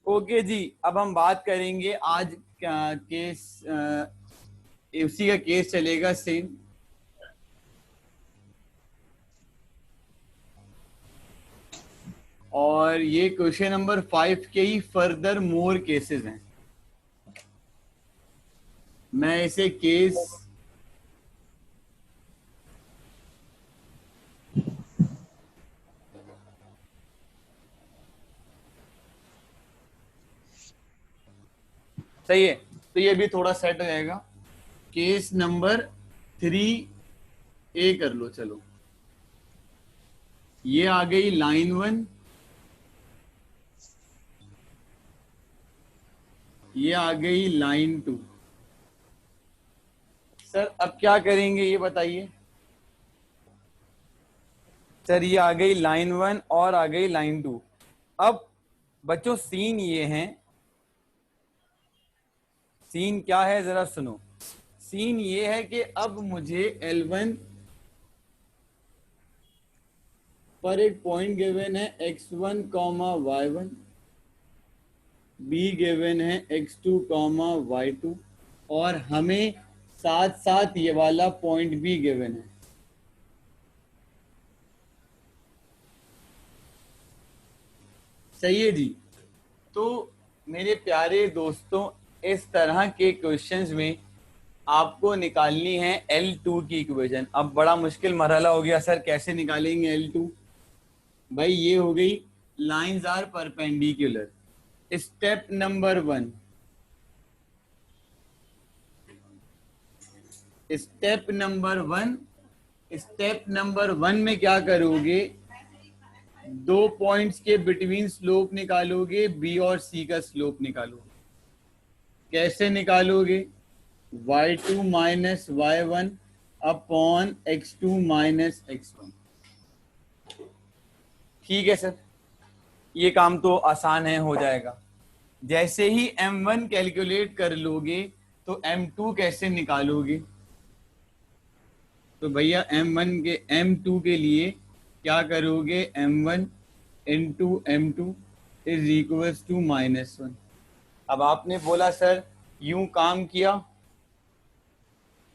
Okay जी, अब हम बात करेंगे आज केस, उसी का केस चलेगा सेम। और ये क्वेश्चन नंबर 5 के ही फर्दर मोर केसेस हैं। मैं इसे केस सही है, तो ये भी थोड़ा सेट हो जाएगा। केस नंबर 3A कर लो। चलो, ये आ गई लाइन 1, ये आ गई लाइन 2। सर अब क्या करेंगे ये बताइए। सर ये आ गई लाइन 1 और आ गई लाइन 2। अब बच्चों सीन ये है, सीन क्या है जरा सुनो। सीन ये है कि अब मुझे L1 पर एक पॉइंट गिवन है x1 comma y1, be given है x2 कॉमा y2, और हमें साथ साथ ये वाला पॉइंट भी गिवन है। सही है जी। तो मेरे प्यारे दोस्तों, इस तरह के क्वेश्चंस में आपको निकालनी है L2 की इक्वेशन। अब बड़ा मुश्किल मरहला हो गया, सर कैसे निकालेंगे L2। भाई ये हो गई lines are perpendicular. Step number 1, step number 1, step number 1 में क्या करोगे, दो पॉइंट्स के बिटवीन स्लोप निकालोगे, बी और सी का स्लोप निकालोगे। कैसे निकालोगे, y2 minus y1 upon x2 minus x1। ठीक है सर, ये काम तो आसान है, हो जाएगा। जैसे ही m1 कैलकुलेट कर लोगे तो m2 कैसे निकालोगे। तो भैया m2 के लिए क्या करोगे, m1 into m2 is equals to -1। अब आपने बोला सर यूं काम किया,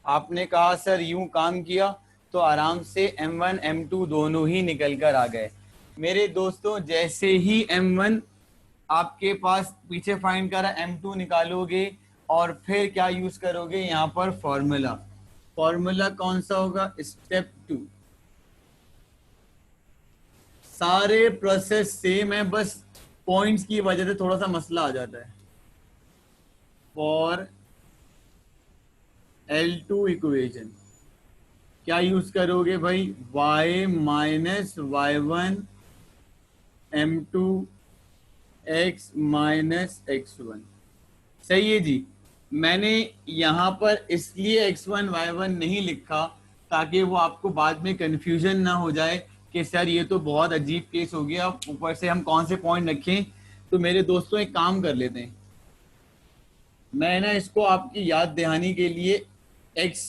आपने कहा सर यूं काम किया, तो आराम से m1 m2 दोनों ही निकल कर आ गए। मेरे दोस्तों जैसे ही m1 आपके पास पीछे फाइंड करा, m2 निकालोगे और फिर क्या यूज करोगे यहाँ पर फॉर्मूला। फॉर्मूला कौन सा होगा, स्टेप 2। सारे प्रोसेस सेम है, बस पॉइंट्स की वजह से थोड़ा सा मसला आ जाता है। फॉर L2 इक्वेशन क्या यूज करोगे भाई, y minus y1 m2 x minus x1। सही है जी। मैंने यहां पर इसलिए x1 y1 नहीं लिखा ताकि वो आपको बाद में कंफ्यूजन ना हो जाए कि सर ये तो बहुत अजीब केस हो गया, ऊपर से हम कौन से पॉइंट रखें। तो मेरे दोस्तों एक काम कर लेते हैं, मैं ना इसको आपकी याद दहानी के लिए x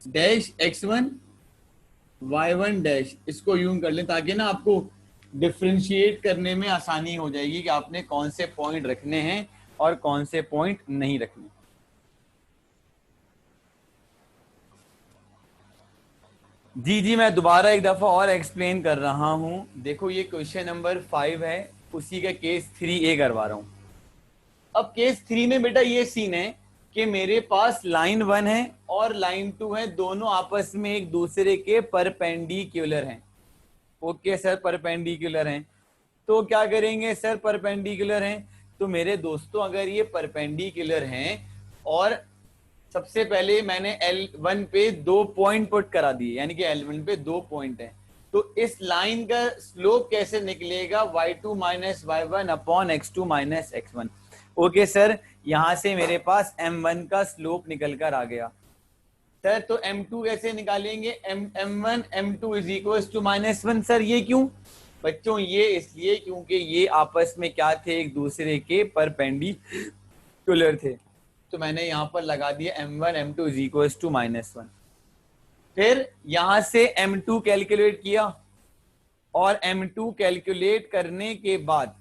dash x1 y1 dash इसको यूं कर लें, ताकि ना आपको डिफ्रेंशिएट करने में आसानी हो जाएगी कि आपने कौन से पॉइंट रखने हैं और कौन से पॉइंट नहीं रखने। जी जी, मैं दोबारा एक दफा और एक्सप्लेन कर रहा हूं। देखो ये क्वेश्चन नंबर 5 है, उसी का केस 3A करवा रहा हूं। अब केस 3 में बेटा ये सीन है कि मेरे पास लाइन 1 है और लाइन 2 है, दोनों आपस में एक दूसरे के परपेंडिकुलर हैं। ओके सर, परपेंडिकुलर हैं, तो क्या करेंगे सर, परपेंडिकुलर हैं तो मेरे दोस्तों अगर ये परपेंडिकुलर हैं और सबसे पहले मैंने L1 पे 2 पॉइंट पुट करा दिए, यानी कि L1 पे 2 पॉइंट है, तो इस लाइन का स्लोप कैसे निकलेगा, y2 minus y1 upon x2 minus x1। Okay sir, यहां से मेरे पास m1 का स्लोप निकल कर आ गया। सर तो m2 कैसे निकालेंगे, m1 m2 is equal to -1। Sir ये क्यों बच्चों, ये इसलिए क्योंकि ये आपस में क्या थे, एक दूसरे के परपेंडिकुलर थे। तो मैंने यहां पर लगा दिया m1 m2 is equal to -1। फिर यहां से m2 कैलकुलेट किया और m2 कैलकुलेट करने के बाद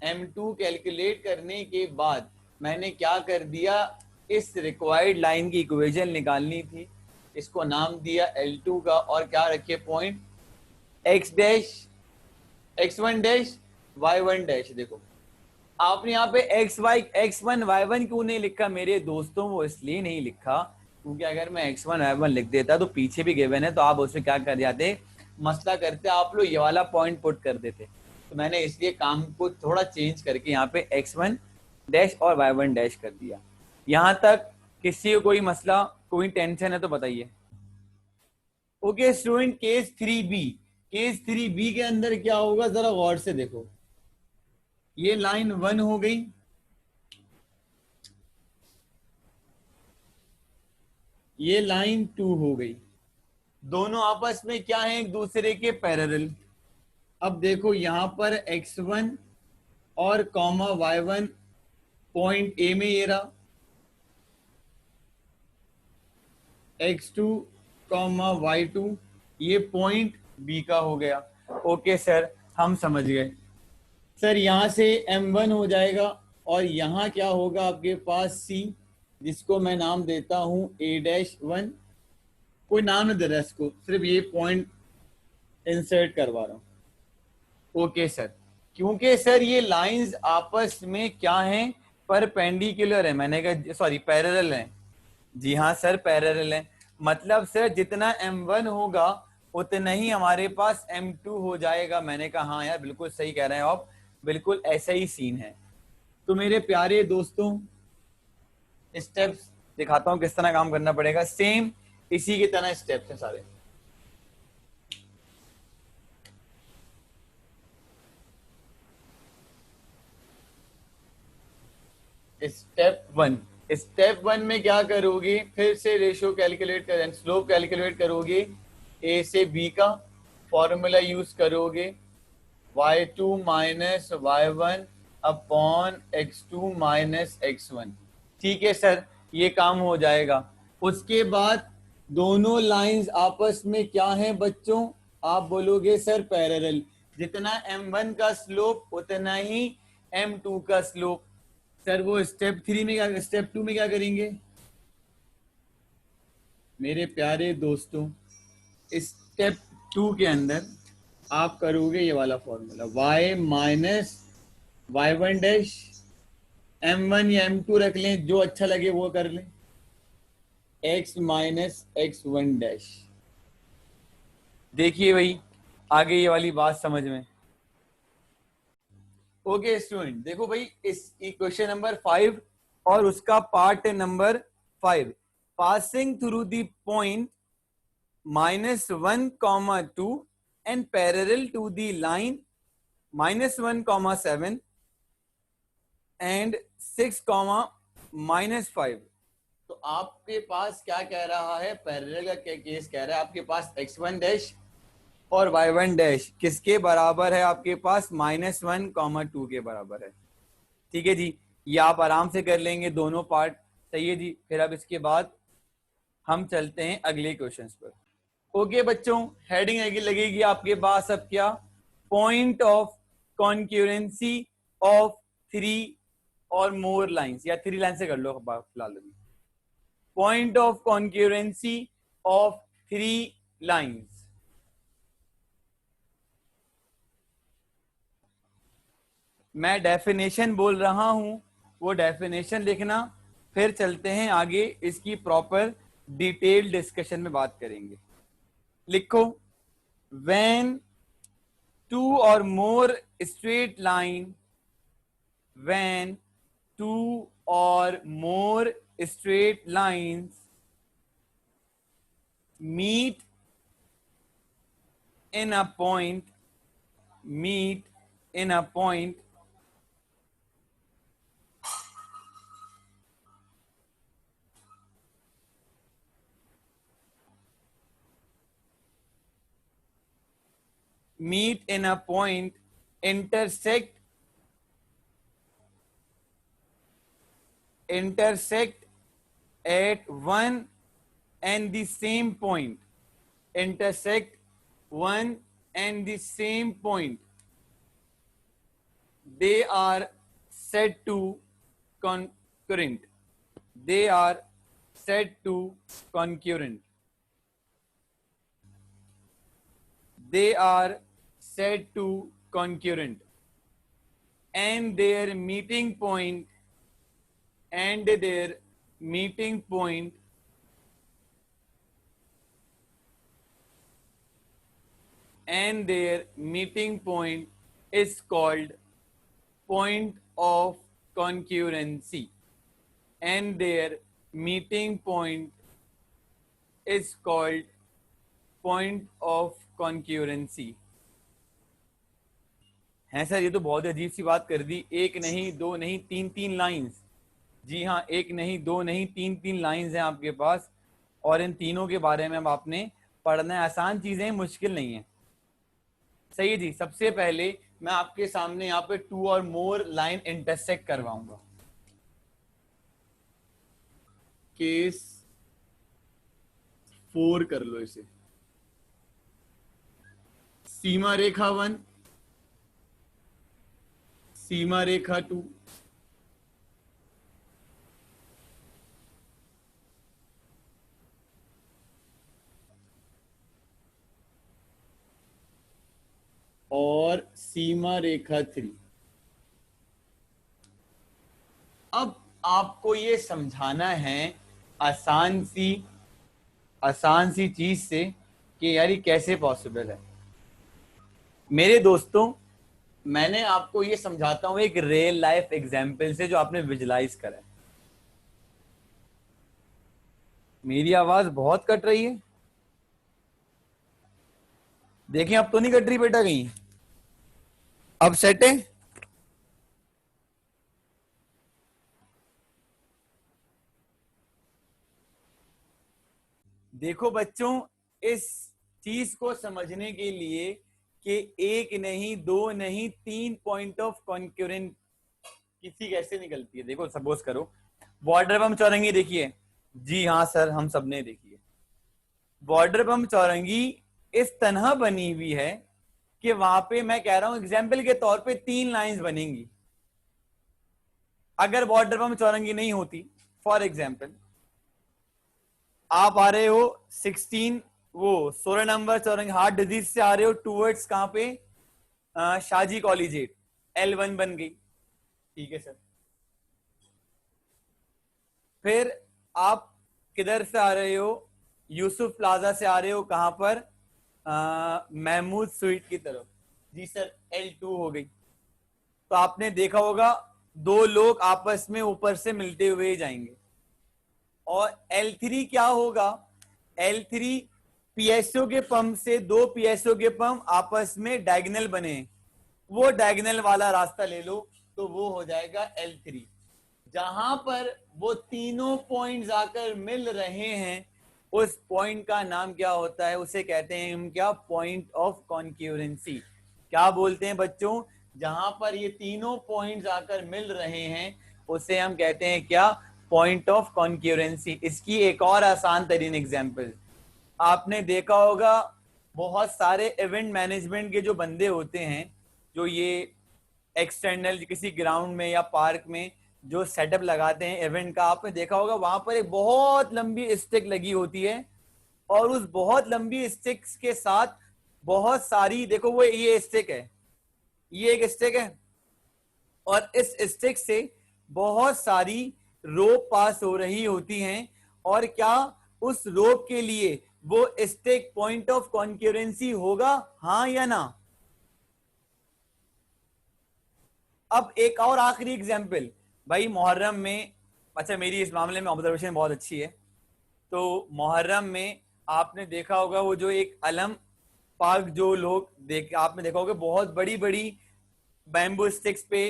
m2 कैलकुलेट करने के बाद मैंने क्या कर दिया, इस रिक्वायर्ड लाइन की इक्वेशन निकालनी थी, इसको नाम दिया L2 का, और क्या रखे point x dash x1 dash y1 dash. देखो आपने यहाँ पे x1 y1 क्यों नहीं लिखा मेरे दोस्तों, वो इसलिए नहीं लिखा क्योंकि अगर मैं x1 y1 लिख देता तो पीछे भी गिवन है तो आप उसमें क्या कर जाते, मसला करते, आप लोग ये वाला पॉइंट पुट कर देते। तो मैंने इसलिए काम को थोड़ा चेंज करके यहाँ पे x1 डैश और y1 डैश कर दिया। यहाँ तक किसी को कोई मसला, कोई टेंशन है तो बताइए। Okay student, case 3B, case 3B के अंदर क्या होगा जरा गौर से देखो, ये लाइन 1 हो गई, ये लाइन 2 हो गई, दोनों आपस में क्या है, एक दूसरे के पैरेलल। अब देखो यहां पर x1 और कॉमा y1 पॉइंट ए में ये रहा, x2 कॉमा y2 ये पॉइंट बी का हो गया। ओके सर, हम समझ गए। सर यहां से m1 हो जाएगा और यहां क्या होगा आपके पास c, जिसको मैं नाम देता हूं a-1, कोई नाम नहीं दे रहा इसको, सिर्फ ये पॉइंट इंसर्ट करवा रहा हूं। ओके सर, क्योंकि सर ये लाइंस आपस में क्या हैं, परपेंडिकुलर है, मैंने कहा सॉरी पैरेलल है। जी हाँ सर पैरेलल है, मतलब सर जितना m1 होगा उतना ही हमारे पास m2 हो जाएगा। मैंने कहा हाँ यार बिल्कुल सही कह रहे हैं आप, बिल्कुल ऐसा ही सीन है। तो मेरे प्यारे दोस्तों स्टेप्स दिखाता हूं किस तरह काम करना पड़ेगा, सेम इसी की तरह स्टेप्स हैं सारे। स्टेप वन में क्या करोगे, फिर से रेशियो कैलकुलेट कर, स्लोप कैलकुलेट करोगे, ए से बी का फॉर्मूला यूज करोगे, y2 minus y1 upon x2 minus x1। ठीक है सर, ये काम हो जाएगा। उसके बाद दोनों लाइंस आपस में क्या हैं बच्चों, आप बोलोगे सर पैरेलल, जितना m1 का स्लोप उतना ही m2 का स्लोप। सर वो स्टेप 3 में क्या, स्टेप 2 में क्या करेंगे मेरे प्यारे दोस्तों, स्टेप 2 के अंदर आप करोगे ये वाला formula, y minus y1 dash, m1 या m2 रख लें जो अच्छा लगे वो कर लें, x माइनस x1 डैश। देखिए भाई आगे ये वाली बात समझ में। ओके स्टूडेंट देखो भाई, इस क्वेश्चन नंबर 5 और उसका part number 5, passing through the point -1, 2 and parallel to the line -1, 7 and 6, -5। तो आपके पास क्या कह रहा है, पैरेलल का केस कह रहा है, आपके पास x1 डैश और y1 डैश किसके बराबर है, आपके पास -1, 2 के बराबर है। ठीक है जी, ये आप आराम से कर लेंगे दोनों पार्ट। सही है जी, फिर अब इसके बाद हम चलते हैं अगले क्वेश्चंस पर। ओके बच्चों, हेडिंग आगे लगेगी आपके पास अब क्या, पॉइंट ऑफ कॉन्क्यूरेंसी ऑफ 3 और मोर लाइंस, या 3 लाइन से कर लो फिलहाल। Point of concurrency of 3 lines. मैं डेफिनेशन बोल रहा हूं, वो डेफिनेशन लिखना, फिर चलते हैं आगे, इसकी प्रॉपर डिटेल डिस्कशन में बात करेंगे। लिखो, when 2 or more straight line, when 2 or more straight lines meet in a point, meet in a point meet in a point, intersect at one and the same point, intersect one and the same point, they are said to concurrent. They are said to concurrent. They are said to concurrent. And their meeting point and their meeting point and their meeting point is called point of concurrency. And their meeting point is called point of concurrency. है sir, ये तो बहुत अजीब सी बात कर दी. एक नहीं, दो नहीं, तीन तीन लाइंस. जी हाँ, एक नहीं, दो नहीं, तीन तीन लाइंस हैं आपके पास, और इन तीनों के बारे में अब आपने पढ़ना है. आसान चीजें, मुश्किल नहीं है. सही है जी. सबसे पहले मैं आपके सामने यहाँ पे टू और मोर लाइन इंटरसेक्ट करवाऊंगा. केस 4 कर लो इसे. सीमा रेखा 1, सीमा रेखा 2, और सीमा रेखा 3. अब आपको ये समझाना है आसान सी चीज से कि यार ये कैसे पॉसिबल है. मेरे दोस्तों, मैंने आपको ये समझाता हूं एक रियल लाइफ एग्जाम्पल से जो आपने विजुलाइज करा है. मेरी आवाज बहुत कट रही है. देखें, अब तो नहीं कट रही बेटा कहीं. अब सेट है. देखो बच्चों, इस चीज को समझने के लिए कि एक नहीं, दो नहीं, तीन पॉइंट ऑफ कॉन्क्यूरेंट किसी कैसे निकलती है. देखो सपोज करो बॉर्डर बम चौरंगी देखिए. जी हाँ सर, हम सबने देखी है. बॉर्डर बम चौरंगी इस तरह बनी हुई है कि वहां पे मैं कह रहा हूं एग्जाम्पल के तौर पे 3 लाइंस बनेंगी. अगर बॉर्डर बम चौरंगी नहीं होती, फॉर एग्जाम्पल आप आ रहे हो 16 नंबर चौरंगी हार्ट डिजीज से आ रहे हो टूवर्ड्स कहां पे, शाहजी कॉलेजिएट, L1 बन गई. ठीक है सर. फिर आप किधर से आ रहे हो, यूसुफ प्लाजा से आ रहे हो, कहां पर, महमूद स्वीट की तरफ. जी सर, L2 हो गई. तो आपने देखा होगा 2 लोग आपस में ऊपर से मिलते हुए जाएंगे. और L3 क्या होगा, L3 पीएसओ के पंप से 2 पीएसओ के पंप आपस में डायगोनल बने, वो डायगोनल वाला रास्ता ले लो तो वो हो जाएगा L3. जहां पर वो तीनों पॉइंट्स आकर मिल रहे हैं उस पॉइंट का नाम क्या होता है, उसे कहते हैं हम क्या, पॉइंट ऑफ कॉन्क्यूरेंसी. क्या बोलते हैं बच्चों, जहां पर ये तीनों पॉइंट्स आकर मिल रहे हैं उसे हम कहते हैं क्या, पॉइंट ऑफ कॉन्क्यूरेंसी. इसकी एक और आसान तरीन एग्जांपल आपने देखा होगा, बहुत सारे इवेंट मैनेजमेंट के जो बंदे होते हैं, जो ये एक्सटर्नल किसी ग्राउंड में या पार्क में जो सेटअप लगाते हैं इवेंट का, आपने देखा होगा वहां पर एक बहुत लंबी स्टिक लगी होती है, और उस बहुत लंबी स्टिक्स के साथ बहुत सारी, देखो वो ये स्टिक है, ये एक स्टिक है, और इस स्टिक से बहुत सारी रोप पास हो रही होती हैं. और क्या उस रोप के लिए वो स्टिक पॉइंट ऑफ कॉन्क्यूरेंसी होगा, हाँ या ना. अब एक और आखिरी एग्जांपल भाई, मुहर्रम में, अच्छा मेरी इस मामले में ऑब्जर्वेशन बहुत अच्छी है, तो मुहर्रम में आपने देखा होगा वो जो एक अलम पार्क, जो लोग आपने देखा होगा बहुत बड़ी बड़ी बैम्बू स्टिक्स पे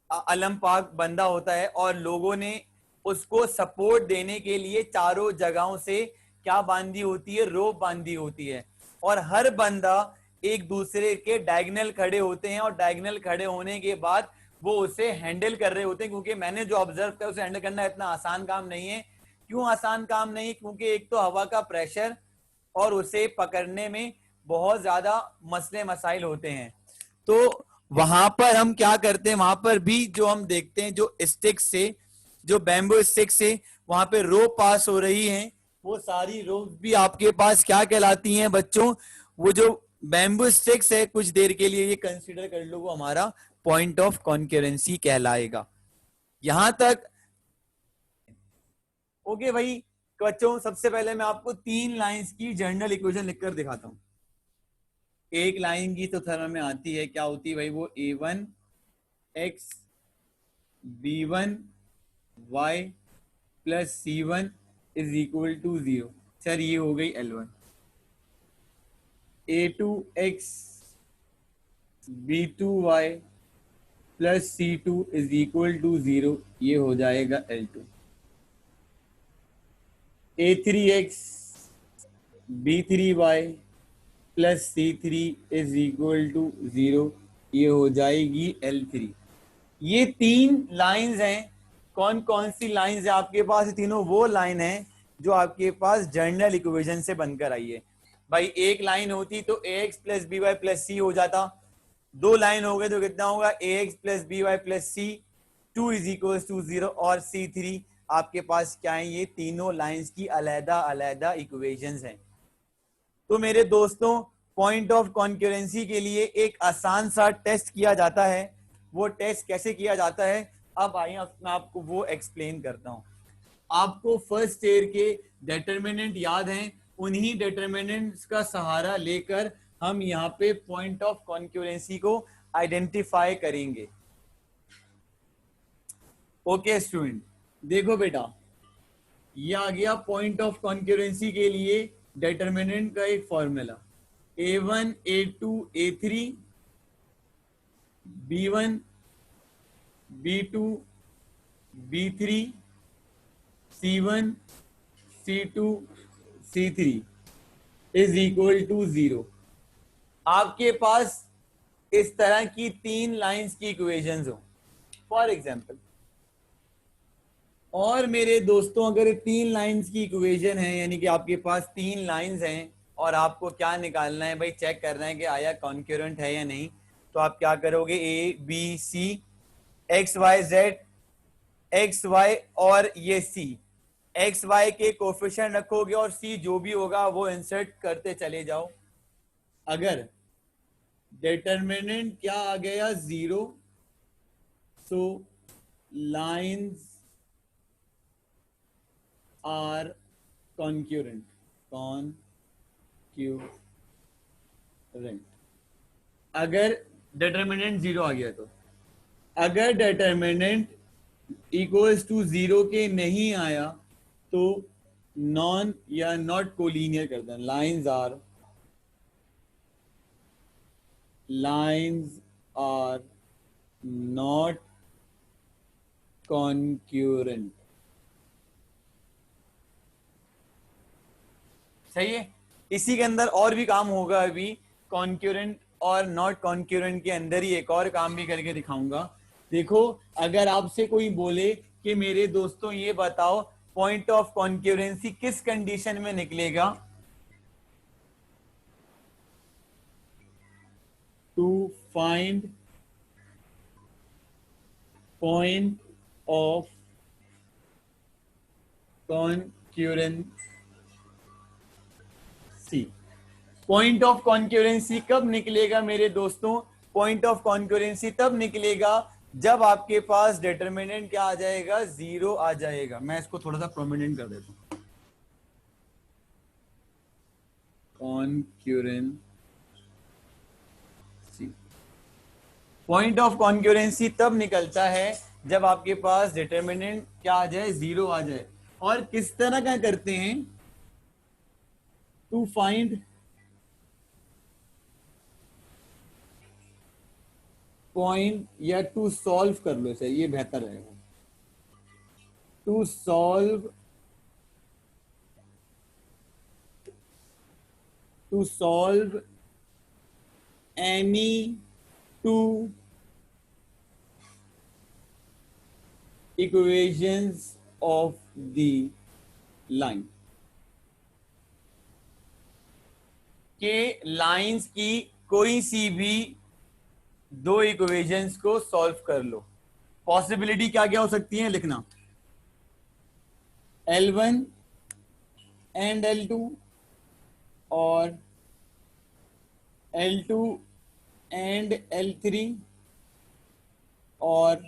अलम पार्क बंधा होता है, और लोगों ने उसको सपोर्ट देने के लिए चारों जगहों से क्या बांधी होती है, रोप बांधी होती है, और हर बंदा एक दूसरे के डायगोनल खड़े होते हैं, और डायगोनल खड़े होने के बाद वो उसे हैंडल कर रहे होते हैं. क्योंकि मैंने जो ऑब्जर्व किया उसे हैंडल करना इतना आसान काम नहीं है. क्यों आसान काम नहीं, क्योंकि एक तो हवा का प्रेशर और उसे पकड़ने में बहुत ज्यादा मसले मसाइल होते हैं. तो वहां पर हम क्या करते हैं, वहां पर भी जो हम देखते हैं, जो स्टिक से, जो बैम्बू स्टिक से वहां पे रो पास हो रही हैं, वो सारी रो भी आपके पास क्या कहलाती हैं बच्चों, वो जो बैम्बू स्टिक्स है, कुछ देर के लिए ये कंसीडर कर लो, वो हमारा पॉइंट ऑफ कॉन्करेंसी कहलाएगा। यहां तक ओके भाई। बच्चों सबसे पहले मैं आपको 3 लाइंस की जनरल इक्वेशन लिखकर दिखाता हूं। एक लाइन की तो थर्म में आती है, क्या होती है भाई, वो a1 x b1 y plus c1 is equal to 0। Sir ये हो गई L1। a2 x b2 y plus c2 is equal to 0, ये हो जाएगा L2। a3 x b3 y plus c3 is equal to 0, ये हो जाएगी L3। ये 3 लाइंस हैं। कौन कौन सी लाइंस है आपके पास? तीनों वो लाइन है जो आपके पास जनरल इक्वेशन से बनकर आई है। भाई एक लाइन होती तो ax plus B Y plus C हो जाता, 2 लाइन हो गए तो कितना होगा, ax plus B Y plus C 2 is equal to 0, और c3 आपके पास क्या है, ये तीनों लाइंस की अलग अलग इक्वेशंस हैं। तो मेरे दोस्तों पॉइंट ऑफ कॉन्करेंसी के लिए एक आसान सा टेस्ट किया जाता है। वो टेस्ट कैसे किया जाता है, अब आइए मैं आपको वो एक्सप्लेन करता हूं। आपको फर्स्ट ईयर के डिटर्मिनेंट याद हैं, उन्हीं डिटर्मिनेंट्स का सहारा लेकर हम यहाँ पे पॉइंट ऑफ कॉन्करेंसी को आइडेंटिफाई करेंगे। ओके स्टूडेंट, देखो बेटा, ये आ गया पॉइंट ऑफ कॉन्करेंसी के लिए डिटर्मिनेंट का एक formula, a1 a2 a3 b1 b2 b3 c1 c2 c3 is equal to 0। आपके पास इस तरह की 3 लाइंस की इक्वेशंस हो फॉर एग्जांपल, और मेरे दोस्तों अगर 3 लाइंस की इक्वेशन है, यानी कि आपके पास 3 लाइंस हैं और आपको क्या निकालना है भाई, चेक करना है कि आया कॉन्करेंट है या नहीं, तो आप क्या करोगे, A B C X Y Z, X Y और ये सी, एक्स वाई के कोफिशिएंट रखोगे और सी जो भी होगा वो इंसर्ट करते चले जाओ। अगर डिटर्मिनेंट क्या आ गया 0, सो लाइंस आर कॉन्क्यूरेंट, अगर डिटर्मिनेंट 0 आ गया तो। अगर डिटर्मिनेंट इक्वल्स टू 0 के नहीं आया तो नॉन या नॉट कोलिनियर कर देना, लाइंस आर नॉट कॉन्क्यूरेंट। सही है। इसी के अंदर और भी काम होगा, अभी कॉन्क्यूरेंट और नॉट कॉन्क्यूरेंट के अंदर ही एक और काम भी करके दिखाऊंगा। देखो, अगर आपसे कोई बोले कि मेरे दोस्तों ये बताओ पॉइंट ऑफ कॉन्क्यूरेंसी किस कंडीशन में निकलेगा, to find point of concurrency. Point of concurrency कब निकलेगा मेरे दोस्तों? पॉइंट ऑफ कॉन्करेंसी तब निकलेगा जब आपके पास डिटर्मिनेंट क्या आ जाएगा, 0 आ जाएगा। मैं इसको थोड़ा सा प्रोमिनेंट कर देता हूं, कॉन्करेंसी। पॉइंट ऑफ कॉन्करेंसी तब निकलता है जब आपके पास डिटर्मिनेंट क्या आ जाए, 0 आ जाए। और किस तरह का करते हैं, टू फाइंड पॉइंट, या टू सॉल्व कर लो इसे, ये बेहतर रहेगा, to solve any two equations of the line, के लाइंस की कोई सी भी दो इक्वेशंस को सॉल्व कर लो। पॉसिबिलिटी क्या क्या हो सकती है लिखना, L1 एंड L2 और L2 एंड L3 और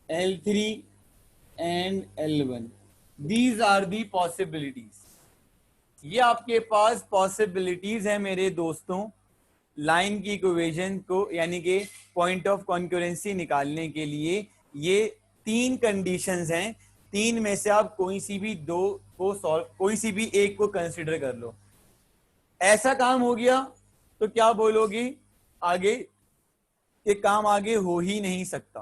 L3 and L1। These are the possibilities. ये आपके पास पॉसिबिलिटीज है मेरे दोस्तों, लाइन की इक्वेशन को यानी कि पॉइंट ऑफ कॉन्करेंसी निकालने के लिए। ये तीन कंडीशंस हैं, तीन में से आप कोई सी भी दो को सॉल्व, कोई सी भी एक को कंसीडर कर लो। ऐसा काम हो गया तो क्या बोलोगे आगे, ये काम आगे हो ही नहीं सकता।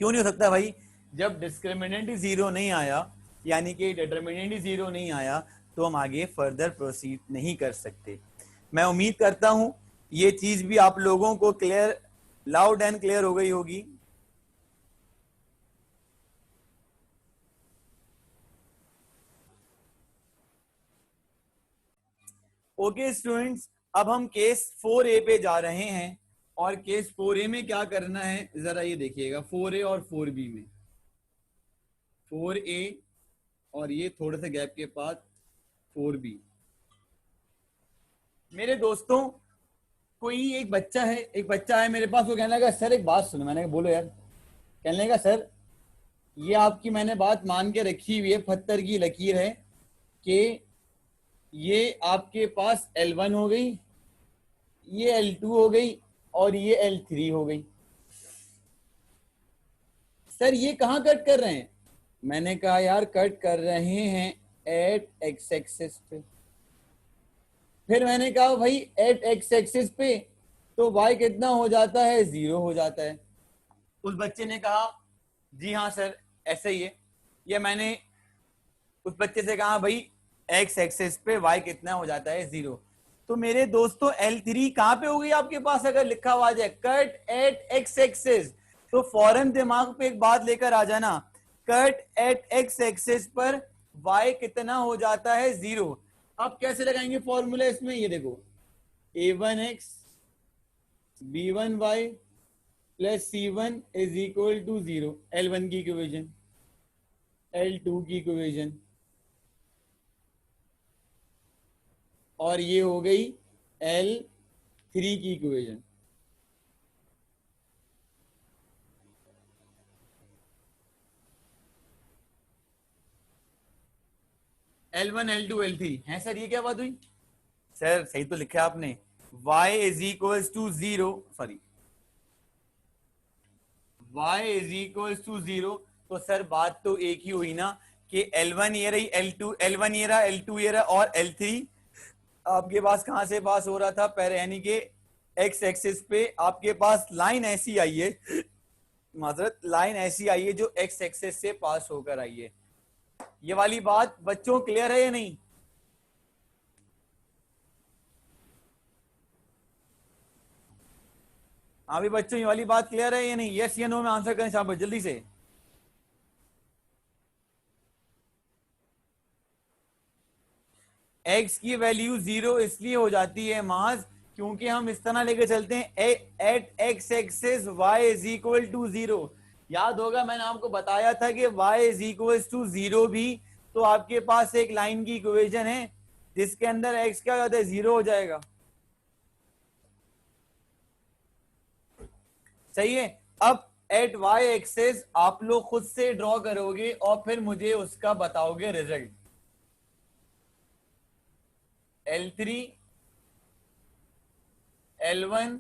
क्यों नहीं हो सकता भाई? जब डिस्क्रिमिनेंट जीरो नहीं आया यानी कि डिटर्मिनेंट जीरो नहीं आया तो हम आगे फर्दर प्रोसीड नहीं कर सकते। मैं उम्मीद करता हूं ये चीज भी आप लोगों को क्लियर, लाउड एंड क्लियर हो गई होगी। ओके स्टूडेंट्स, अब हम केस 4A पे जा रहे हैं और केस 4A में क्या करना है जरा ये देखिएगा। 4A और 4B में, 4A और ये थोड़े से गैप के बाद 4B। मेरे दोस्तों कोई एक बच्चा है मेरे पास, वो कहने लगा सर एक बात सुनो। मैंने कहा बोलो यार। कहने लगा सर ये आपकी मैंने बात मान के रखी हुई है, पत्थर की लकीर है कि ये आपके पास L1 हो गई, ये L2 हो गई और ये L3 हो गई। सर ये कहाँ कट कर रहे हैं? मैंने कहा यार कट कर रहे हैं एट एक्स एक्सिस पे। फिर मैंने कहा भाई एट एक्स एक्सिस पे तो y कितना हो जाता है? 0 हो जाता है। उस बच्चे ने कहा जी हाँ सर ऐसे ही है। ये मैंने उस बच्चे से कहा भाई एक्स एक्सिस पे y कितना हो जाता है? 0। तो मेरे दोस्तों L3 कहाँ पे हो गई आपके पास? अगर लिखा हुआ जाए कट एट एक्स एक्सिस तो फौरन दिमाग पे एक बात लेकर आ जाना, कट एट एक्स एक्सिस पर y कितना हो जाता है? 0। अब कैसे लगाएंगे फॉर्मूला इसमें? ये देखो a1x b1y plus c1 is equal to 0। L1 की इक्वेशन, L2 की इक्वेशन और ये हो गई L3 की इक्वेशन। L1 L2 L3 है सर, ये क्या बात हुई? सर सही तो लिखा आपने, y is equal to 0, sorry y is equal to 0। तो सर बात तो एक ही हुई ना कि L1 ये रही, L2 L1 ये रहा, L2 ये रहा और L3 आपके पास कहां से पास हो रहा था? पहले यानी कि एक्स एक्सिस पे आपके पास लाइन ऐसी आई है, माजरत लाइन ऐसी आई है जो एक्स एक्सिस से पास होकर आई है। ये वाली बात बच्चों क्लियर है या नहीं? हाँ भी बच्चों ये वाली बात क्लियर है या नहीं? यस या नो में आंसर करें शाबाश जल्दी से। एक्स की वैल्यू 0 इसलिए हो जाती है माज क्योंकि हम इस तरह लेके चलते हैं at X axis y is equal to 0। याद होगा मैंने आपको बताया था कि y इज इक्वल टू 0 भी तो आपके पास एक लाइन की इक्वेशन है जिसके अंदर x क्या हो जाता है? 0 हो जाएगा। सही है। अब एट y एक्सिस आप लोग खुद से ड्रॉ करोगे और फिर मुझे उसका बताओगे result. L3 L1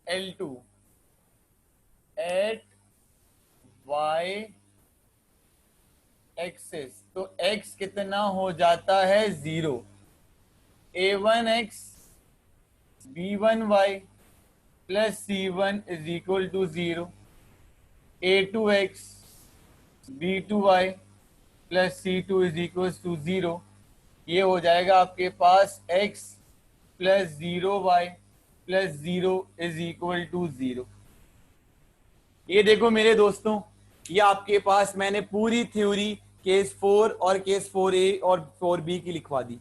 L2 at y axis तो x कितना हो जाता है? 0। a1x b1y plus c1 is equal to 0। a2x b2y plus c2 is equal to 0। ये हो जाएगा आपके पास x plus 0y plus 0 is equal to 0। ये देखो मेरे दोस्तों, ये आपके पास मैंने पूरी थ्योरी केस 4 और केस 4A और 4B की लिखवा दी।